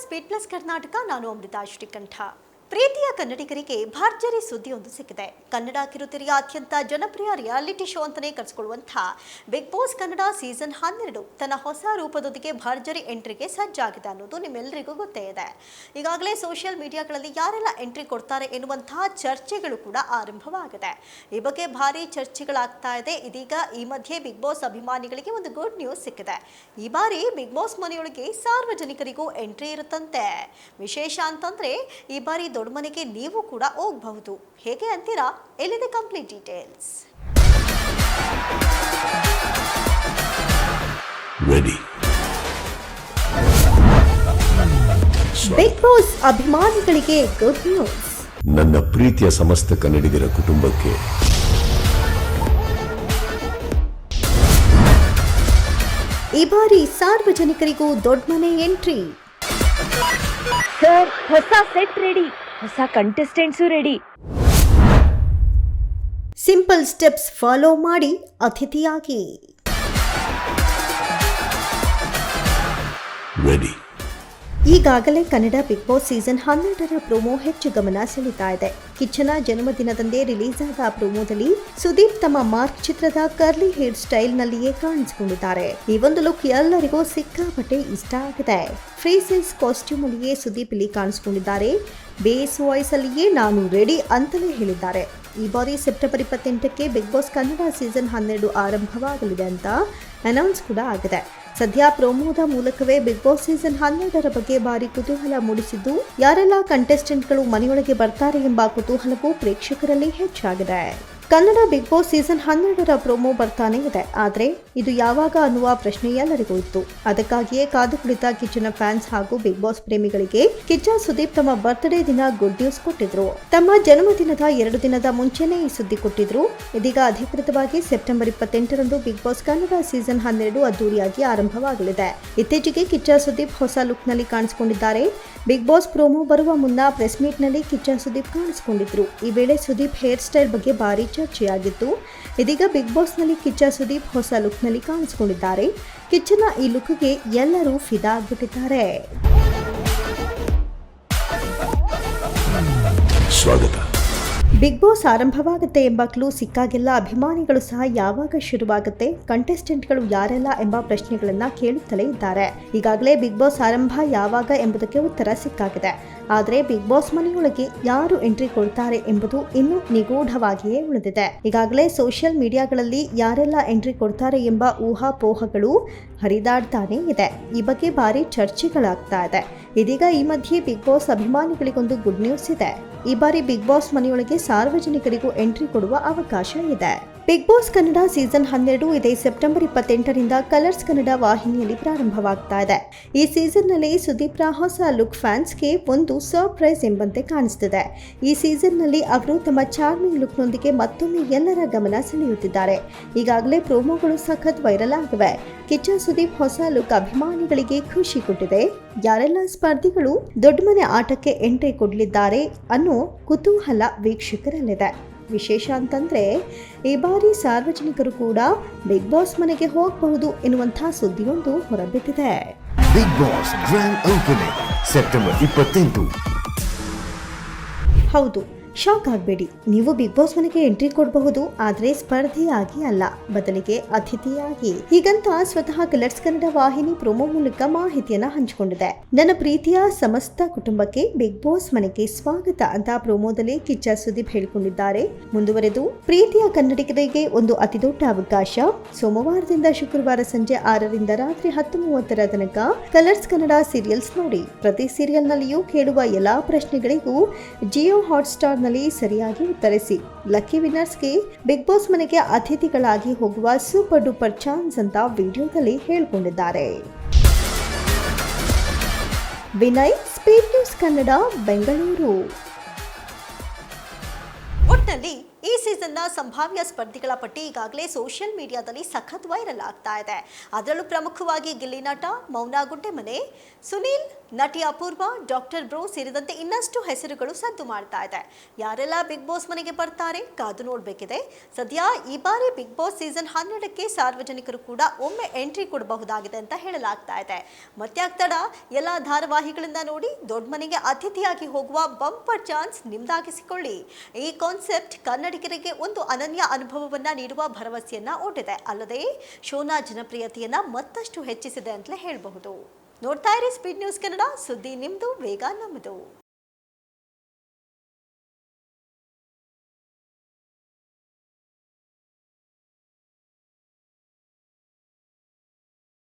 Speed plus Karnataka. ನಾನು ಅಮೃತಾ ಶ್ರೀಕಂಠ. ಪ್ರೀತಿಯ ಕನ್ನಡಿಗರಿಗೆ ಭರ್ಜರಿ ಸುದ್ದಿಯೊಂದು ಸಿಕ್ಕಿದೆ. ಕನ್ನಡ ಕಿರುತೆರೆಯ ಅತ್ಯಂತ ಜನಪ್ರಿಯ ರಿಯಾಲಿಟಿ ಶೋ ಅಂತಾನೆ ಕರೆಸಿಕೊಳ್ಳುವಂತಹ ಬಿಗ್ ಬಾಸ್ ಕನ್ನಡ ಸೀಸನ್ 12 ತನ್ನ ಹೊಸ ರೂಪದೊಂದಿಗೆ ಭರ್ಜರಿ ಎಂಟ್ರಿಗೆ ಸಜ್ಜಾಗಿದೆ ಅನ್ನೋದು ನಿಮ್ಮೆಲ್ಲರಿಗೂ ಗೊತ್ತೇ ಇದೆ. ಈಗಾಗಲೇ ಸೋಷಿಯಲ್ ಮೀಡಿಯಾಗಳಲ್ಲಿ ಯಾರೆಲ್ಲ ಎಂಟ್ರಿ ಕೊಡ್ತಾರೆ ಎನ್ನುವಂತಹ ಚರ್ಚೆಗಳು ಕೂಡ ಆರಂಭವಾಗಿದೆ. ಈ ಬಗ್ಗೆ ಭಾರಿ ಚರ್ಚೆಗಳಾಗ್ತಾ ಇದೆ. ಇದೀಗ ಈ ಮಧ್ಯೆ ಬಿಗ್ ಬಾಸ್ ಅಭಿಮಾನಿಗಳಿಗೆ ಒಂದು ಗುಡ್ ನ್ಯೂಸ್ ಸಿಕ್ಕಿದೆ. ಈ ಬಾರಿ ಬಿಗ್ ಬಾಸ್ ಮನೆಯೊಳಗೆ ಸಾರ್ವಜನಿಕರಿಗೂ ಎಂಟ್ರಿ ಇರುತ್ತಂತೆ. ವಿಶೇಷ ಅಂತಂದ್ರೆ ಈ ಬಾರಿ ದೊಡ್ಡ ಮನೆಗೆ ನೀವು ಕೂಡ ಹೋಗಬಹುದು. ಹೇಗೆ ಅಂತೀರಾ? ಎಲ್ಲಿದೆ ಕಂಪ್ಲೀಟ್ ಡೀಟೇಲ್ಸ್. ಬಿಗ್ ಬಾಸ್ ಅಭಿಮಾನಿಗಳಿಗೆ ಗುಡ್ ನ್ಯೂಸ್. ನನ್ನ ಪ್ರೀತಿಯ ಸಮಸ್ತ ಕನ್ನಡಿಗರ ಕುಟುಂಬಕ್ಕೆ ಈ ಬಾರಿ ಸಾರ್ವಜನಿಕರಿಗೂ ದೊಡ್ಡ ಮನೆ ಎಂಟ್ರಿ. ಸರ್, ಹೊಸ ಸೆಟ್ ರೆಡಿ, ಹೊಸ contestants ready. Simple steps follow ಮಾಡಿ ಅತಿಥಿಯಾಗಿ. ಈಗಾಗಲೇ ಕನ್ನಡ ಬಿಗ್ ಬಾಸ್ ಸೀಸನ್ 12ರ ಪ್ರೋಮೋ ಹೆಚ್ಚು ಗಮನ ಸೆಳೀತಾ ಇದೆ. ಕಿಚ್ಚನ ಜನ್ಮದಿನದಂದೇ ರಿಲೀಸ್ ಆದ ಆ ಪ್ರೋಮೋದಲ್ಲಿ ಸುದೀಪ್ ತಮ್ಮ ಮಾರ್ಕ್ ಚಿತ್ರದ ಕರ್ಲಿ ಹೇರ್ ಸ್ಟೈಲ್ ನಲ್ಲಿಯೇ ಕಾಣಿಸಿಕೊಂಡಿದ್ದಾರೆ. ಈ ಒಂದು ಲುಕ್ ಎಲ್ಲರಿಗೂ ಸಿಕ್ಕಾಪಟ್ಟೆ ಇಷ್ಟ ಆಗಿದೆ. ಫ್ರೀ ಸೈಜ್ ಕಾಸ್ಟ್ಯೂಮ್ ಅಲ್ಲಿಯೇ ಸುದೀಪ್ ಇಲ್ಲಿ ಕಾಣಿಸಿಕೊಂಡಿದ್ದಾರೆ. ಬೇಸ್ ವಾಯ್ಸ್ ಅಲ್ಲಿಯೇ ನಾನು ರೆಡಿ ಅಂತಲೇ ಹೇಳಿದ್ದಾರೆ. ಈ ಬಾರಿ ಸೆಪ್ಟೆಂಬರ್ 28ಕ್ಕೆ ಬಿಗ್ ಬಾಸ್ ಕನ್ನಡ ಸೀಸನ್ 12 ಆರಂಭವಾಗಲಿದೆ ಅಂತ ಅನೌನ್ಸ್ ಕೂಡ ಆಗಿದೆ. ಸದ್ಯ ಪ್ರೋಮೋದ ಮೂಲಕವೇ ಬಿಗ್ ಬಾಸ್ ಸೀಸನ್ 12ರ ಬಗ್ಗೆ ಭಾರಿ ಕುತೂಹಲ ಮೂಡಿಸಿದ್ದು, ಯಾರೆಲ್ಲ ಕಂಟೆಸ್ಟೆಂಟ್ಗಳು ಮನೆಯೊಳಗೆ ಬರ್ತಾರೆ ಎಂಬ ಕುತೂಹಲವು ಪ್ರೇಕ್ಷಕರಲ್ಲಿ ಹೆಚ್ಚಾಗಿದೆ. ಕನ್ನಡ ಬಿಗ್ ಬಾಸ್ ಸೀಸನ್ 12ರ ಪ್ರೋಮೋ ಬರ್ತಾನೆ ಇದೆ. ಆದರೆ ಇದು ಯಾವಾಗ ಅನ್ನುವ ಪ್ರಶ್ನೆ ಎಲ್ಲರಿಗೂ ಇತ್ತು. ಅದಕ್ಕಾಗಿಯೇ ಕಾದು ಕುಳಿತ ಕಿಚ್ಚನ ಫ್ಯಾನ್ಸ್ ಹಾಗೂ ಬಿಗ್ ಬಾಸ್ ಪ್ರೇಮಿಗಳಿಗೆ ಕಿಚ್ಚ ಸುದೀಪ್ ತಮ್ಮ ಬರ್ತ್ಡೇ ದಿನ ಗುಡ್ ನ್ಯೂಸ್ ಕೊಟ್ಟಿದ್ರು. ತಮ್ಮ ಜನ್ಮದಿನದ 2 ದಿನದ ಮುಂಚೆನೇ ಈ ಸುದ್ದಿ ಕೊಟ್ಟಿದ್ರು. ಇದೀಗ ಅಧಿಕೃತವಾಗಿ ಸೆಪ್ಟೆಂಬರ್ 28ರಂದು ಬಿಗ್ ಬಾಸ್ ಕನ್ನಡ ಸೀಸನ್ 12 ಅದ್ದೂರಿಯಾಗಿ ಆರಂಭವಾಗಲಿದೆ. ಇತ್ತೀಚೆಗೆ ಕಿಚ್ಚ ಸುದೀಪ್ ಹೊಸ ಲುಕ್ ನಲ್ಲಿ ಕಾಣಿಸಿಕೊಂಡಿದ್ದಾರೆ. ಬಿಗ್ ಬಾಸ್ ಪ್ರೋಮೋ ಬರುವ ಮುನ್ನ ಪ್ರೆಸ್ ಮೀಟ್ ನಲ್ಲಿ ಕಿಚ್ಚ ಸುದೀಪ್ ಕಾಣಿಸಿಕೊಂಡಿದ್ರು. ಈ ವೇಳೆ ಸುದೀಪ್ ಹೇರ್ ಸ್ಟೈಲ್ ಬಗ್ಗೆ ಭಾರಿ ಚರ್ಚೆಯಾಗಿತ್ತು. ಇದೀಗ ಬಿಗ್ ಬಾಸ್ ನಲ್ಲಿ ಕಿಚ್ಚ ಸುದೀಪ್ ಹೊಸ ಲುಕ್ ನಲ್ಲಿ ಕಾಣಿಸಿಕೊಂಡಿದ್ದಾರೆ. ಕಿಚ್ಚನ ಈ ಲುಕ್ಗೆ ಎಲ್ಲರೂ ಫಿದಾ ಆಗಿಬಿಟ್ಟಿದ್ದಾರೆ. ಸ್ವಾಗತ. ಬಿಗ್ ಬಾಸ್ ಆರಂಭವಾಗುತ್ತೆ ಎಂಬ ಕ್ಲೂ ಸಿಕ್ಕಾಗೆಲ್ಲ ಅಭಿಮಾನಿಗಳು ಸಹ ಯಾವಾಗ ಶುರುವಾಗುತ್ತೆ, ಕಂಟೆಸ್ಟೆಂಟ್ಗಳು ಯಾರೆಲ್ಲ ಎಂಬ ಪ್ರಶ್ನೆಗಳನ್ನ ಕೇಳುತ್ತಲೇ ಇದ್ದಾರೆ. ಈಗಾಗಲೇ ಬಿಗ್ ಬಾಸ್ ಆರಂಭ ಯಾವಾಗ ಎಂಬುದಕ್ಕೆ ಉತ್ತರ ಸಿಕ್ಕಾಗಿದೆ. ಆದರೆ ಬಿಗ್ ಬಾಸ್ ಮನೆಯೊಳಗೆ ಯಾರು ಎಂಟ್ರಿ ಕೊಡ್ತಾರೆ ಎಂಬುದು ಇನ್ನೂ ನಿಗೂಢವಾಗಿಯೇ ಉಳಿದಿದೆ. ಈಗಾಗಲೇ ಸೋಷಿಯಲ್ ಮೀಡಿಯಾಗಳಲ್ಲಿ ಯಾರೆಲ್ಲ ಎಂಟ್ರಿ ಕೊಡ್ತಾರೆ ಎಂಬ ಊಹಾಪೋಹಗಳು ಹರಿದಾಡ್ತಾನೆ ಇದೆ. ಈ ಬಗ್ಗೆ ಭಾರಿ ಚರ್ಚೆಗಳಾಗ್ತಾ ಇದೆ. ಇದೀಗ ಈ ಮಧ್ಯೆ ಬಿಗ್ ಬಾಸ್ ಅಭಿಮಾನಿಗಳಿಗೊಂದು ಗುಡ್ ನ್ಯೂಸ್ ಇದೆ. ಈ ಬಾರಿ ಬಿಗ್ ಬಾಸ್ ಮನೆಯೊಳಗೆ ಸಾರ್ವಜನಿಕರಿಗೂ ಎಂಟ್ರಿ ಕೊಡುವ ಅವಕಾಶ ಇದೆ. ಬಿಗ್ ಬಾಸ್ ಕನ್ನಡ ಸೀಸನ್ 12 ಇದೇ ಸೆಪ್ಟೆಂಬರ್ 28ರಿಂದ ಕಲರ್ಸ್ ಕನ್ನಡ ವಾಹಿನಿಯಲ್ಲಿ ಪ್ರಾರಂಭವಾಗ್ತಾ ಇದೆ. ಈ ಸೀಸನ್ ನಲ್ಲಿ ಸುದೀಪ್ರ ಹೊಸ ಲುಕ್ ಫ್ಯಾನ್ಸ್ಗೆ ಒಂದು ಸರ್ಪ್ರೈಸ್ ಎಂಬಂತೆ ಕಾಣಿಸ್ತಿದೆ. ಈ ಸೀಸನ್ ನಲ್ಲಿ ಅವರು ತಮ್ಮ ಚಾರ್ಮಿಂಗ್ ಲುಕ್ ನೊಂದಿಗೆ ಮತ್ತೊಮ್ಮೆ ಎಲ್ಲರ ಗಮನ ಸೆಳೆಯುತ್ತಿದ್ದಾರೆ. ಈಗಾಗಲೇ ಪ್ರೋಮೋಗಳು ಸಖತ್ ವೈರಲ್ ಆಗಿವೆ. ಕಿಚ್ಚ ಸುದೀಪ್ ಹೊಸ ಲುಕ್ ಅಭಿಮಾನಿಗಳಿಗೆ ಖುಷಿ ಕೊಟ್ಟಿದೆ. ಯಾರೆಲ್ಲ ಸ್ಪರ್ಧಿಗಳು ದೊಡ್ಡ ಮನೆ ಆಟಕ್ಕೆ ಎಂಟ್ರಿ ಕೊಡಲಿದ್ದಾರೆ ಅನ್ನೋ ಕುತೂಹಲ ವೀಕ್ಷಕರಲ್ಲಿದೆ. ವಿಶೇಷ ಅಂತಂದ್ರೆ ಈ ಬಾರಿ ಸಾರ್ವಜನಿಕರು ಕೂಡ ಬಿಗ್ ಬಾಸ್ ಮನೆಗೆ ಹೋಗಬಹುದು ಎನ್ನುವಂತಹ ಸುದ್ದಿಯೊಂದು ಹೊರಬಿದ್ದಿದೆ. Bigg Boss grand opening September 28. ಹೌದು, ಶಾಕ್ ಆಗಬೇಡಿ. ನೀವು ಬಿಗ್ ಬಾಸ್ ಮನೆಗೆ ಎಂಟ್ರಿ ಕೊಡಬಹುದು, ಆದರೆ ಸ್ಪರ್ಧಿಯಾಗಿ ಅಲ್ಲ, ಬದಲಿಗೆ ಅತಿಥಿಯಾಗಿ. ಹೀಗಂತ ಸ್ವತಃ ಕಲರ್ಸ್ ಕನ್ನಡ ವಾಹಿನಿ ಪ್ರೋಮೋ ಮೂಲಕ ಮಾಹಿತಿಯನ್ನ ಹಂಚಿಕೊಂಡಿದೆ. ನನ್ನ ಪ್ರೀತಿಯ ಸಮಸ್ತ ಕುಟುಂಬಕ್ಕೆ ಬಿಗ್ ಬಾಸ್ ಮನೆಗೆ ಸ್ವಾಗತ ಅಂತ ಪ್ರೋಮೋದಲ್ಲಿ ಕಿಚ್ಚ ಸುದೀಪ್ ಹೇಳಿಕೊಂಡಿದ್ದಾರೆ. ಮುಂದುವರೆದು, ಪ್ರೀತಿಯ ಕನ್ನಡಿಗರಿಗೆ ಒಂದು ಅತಿದೊಡ್ಡ ಅವಕಾಶ. ಸೋಮವಾರದಿಂದ ಶುಕ್ರವಾರ ಸಂಜೆ 6ರಿಂದ ರಾತ್ರಿ 10:30ರ ತನಕ ಕಲರ್ಸ್ ಕನ್ನಡ ಸೀರಿಯಲ್ಸ್ ನೋಡಿ. ಪ್ರತಿ ಸೀರಿಯಲ್ ನಲ್ಲಿಯೂ ಕೇಳುವ ಎಲ್ಲಾ ಪ್ರಶ್ನೆಗಳಿಗೂ ಜಿಯೋ ಹಾಟ್ಸ್ಟಾರ್ ಸರಿಯಾಗಿ ಉತ್ತರಿಸಿ. ಲಕ್ಕಿ ವಿನ್ನರ್ಸ್ಗೆ ಬಿಗ್ ಬಾಸ್ ಮನೆಗೆ ಅತಿಥಿಗಳಾಗಿ ಹೋಗುವ ಸೂಪರ್ ಡೂಪರ್ ಚಾನ್ಸ್ ಅಂತ ವಿಡಿಯೋದಲ್ಲಿ ಹೇಳಿಕೊಂಡಿದ್ದಾರೆ. Vinay, speed news Kannada, Bengaluru. ಒಟ್ಟಿನಲ್ಲಿ ಈ ಸೀಸನ್ನ ಸಂಭಾವ್ಯ ಸ್ಪರ್ಧಿಗಳ ಪಟ್ಟಿ ಈಗಾಗಲೇ ಸೋಷಿಯಲ್ ಮೀಡಿಯಾದಲ್ಲಿ ಸಖತ್ ವೈರಲ್ ಆಗ್ತಾ ಇದೆ. ಅದರಲ್ಲೂ ಪ್ರಮುಖವಾಗಿ ಗಿಲ್ಲಿ ನಟ, ಮೌನಾ ಗುಡ್ಡೆಮನೆ, ಸುನೀಲ್ ನಟಿ ಅಪೂರ್ವ, ಡಾಕ್ಟರ್ ಬ್ರೋ ಸೇರಿದಂತೆ ಇನ್ನಷ್ಟು ಹೆಸರುಗಳು ಸದ್ದು ಮಾಡ್ತಾ ಇದೆ. ಯಾರೆಲ್ಲ ಬಿಗ್ ಬಾಸ್ ಮನೆಗೆ ಬರ್ತಾರೆ ಕಾದು ನೋಡಬೇಕಿದೆ. ಸದ್ಯ ಈ ಬಾರಿ ಬಿಗ್ ಬಾಸ್ ಸೀಸನ್ 12ಕ್ಕೆ ಸಾರ್ವಜನಿಕರು ಕೂಡ ಒಮ್ಮೆ ಎಂಟ್ರಿ ಕೊಡಬಹುದಾಗಿದೆ ಅಂತ ಹೇಳಲಾಗ್ತಾ ಇದೆ. ಮತ್ಯಾಕ್ ಎಲ್ಲ ಧಾರಾವಾಹಿಗಳಿಂದ ನೋಡಿ ದೊಡ್ಡ ಮನೆಗೆ ಅತಿಥಿಯಾಗಿ ಹೋಗುವ ಬಂಪರ್ ಚಾನ್ಸ್ ನಿಮ್ದಾಗಿಸಿಕೊಳ್ಳಿ. ಈ ಕಾನ್ಸೆಪ್ಟ್ ಕನ್ನಡಿಗರಿಗೆ ಒಂದು ಅನನ್ಯ ಅನುಭವವನ್ನ ನೀಡುವ ಭರವಸೆಯನ್ನ ಒಡ್ಡಿದೆ. ಅಲ್ಲದೆ ಶೋನ ಜನಪ್ರಿಯತೆಯನ್ನ ಮತ್ತಷ್ಟು ಹೆಚ್ಚಿಸಿದೆ ಅಂತಲೇ ಹೇಳಬಹುದು. ನೋಡ್ತಾ ಇರಿ ಸ್ಪೀಡ್ ನ್ಯೂಸ್ ಕನ್ನಡ, ಸುದ್ದಿ ನಿಮ್ದು, ವೇಗ ನಮ್ಮದು.